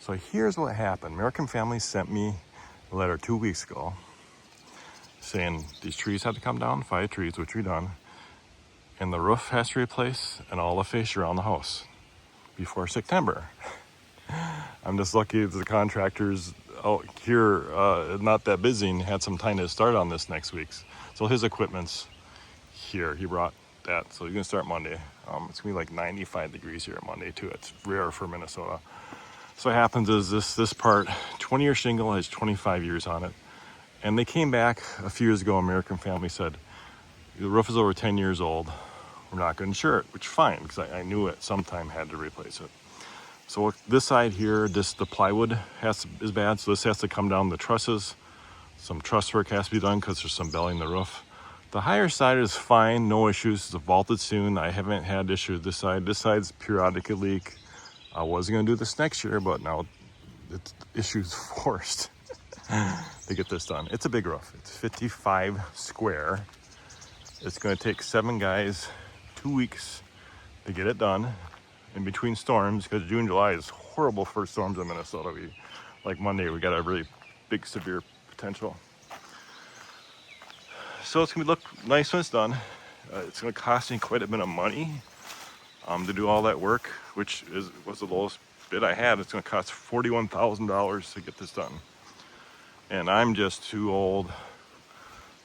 So here's what happened. American Family sent me a letter 2 weeks ago saying these trees had to come down, 5 trees, which we done, and the roof has to replace and all the fascia around the house before September. I'm just lucky that the contractors out here not that busy and had some time to start on this next week. So his equipment's here. He brought that, so he's gonna start Monday. It's gonna be like 95 degrees here Monday too. It's rare for Minnesota. So what happens is this part, 20-year shingle has 25 years on it. And they came back a few years ago, American Family said, the roof is over 10 years old. We're not gonna insure it, which is fine, because I knew at some time had to replace it. So this side here, the plywood is bad, so this has to come down the trusses. Some truss work has to be done because there's some belling in the roof. The higher side is fine, no issues. It's vaulted soon. I haven't had issues this side. This side's periodically leak. I was gonna do this next year, but now it's issues forced to get this done. It's a big roof. It's 55 square. It's gonna take 7 guys 2 weeks to get it done in between storms, because June, July is horrible for storms in Minnesota. Like Monday, we got a really big, severe potential. So it's gonna look nice when it's done. It's gonna cost me quite a bit of money to do all that work, which was the lowest bid I had. It's gonna cost $41,000 to get this done. And I'm just too old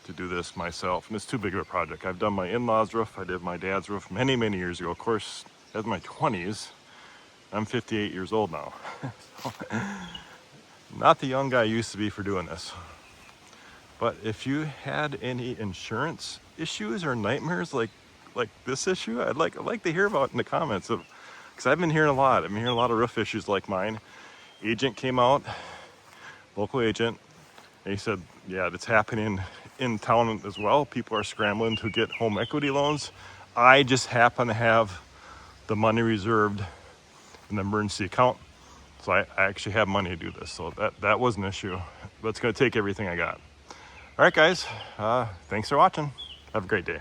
to do this myself, and it's too big of a project. I've done my in-laws roof, I did my dad's roof many, many years ago. Of course, in my 20s, I'm 58 years old now. Not the young guy I used to be for doing this. But if you had any insurance issues or nightmares like this issue, I'd like to hear about in the comments, because I've been hearing a lot. I've been hearing a lot of roof issues like mine. Agent came out, local agent, and he said, yeah, it's happening in town as well. People are scrambling to get home equity loans. I just happen to have the money reserved in the emergency account. So I actually have money to do this. So that was an issue, but it's gonna take everything I got. All right, guys, thanks for watching. Have a great day.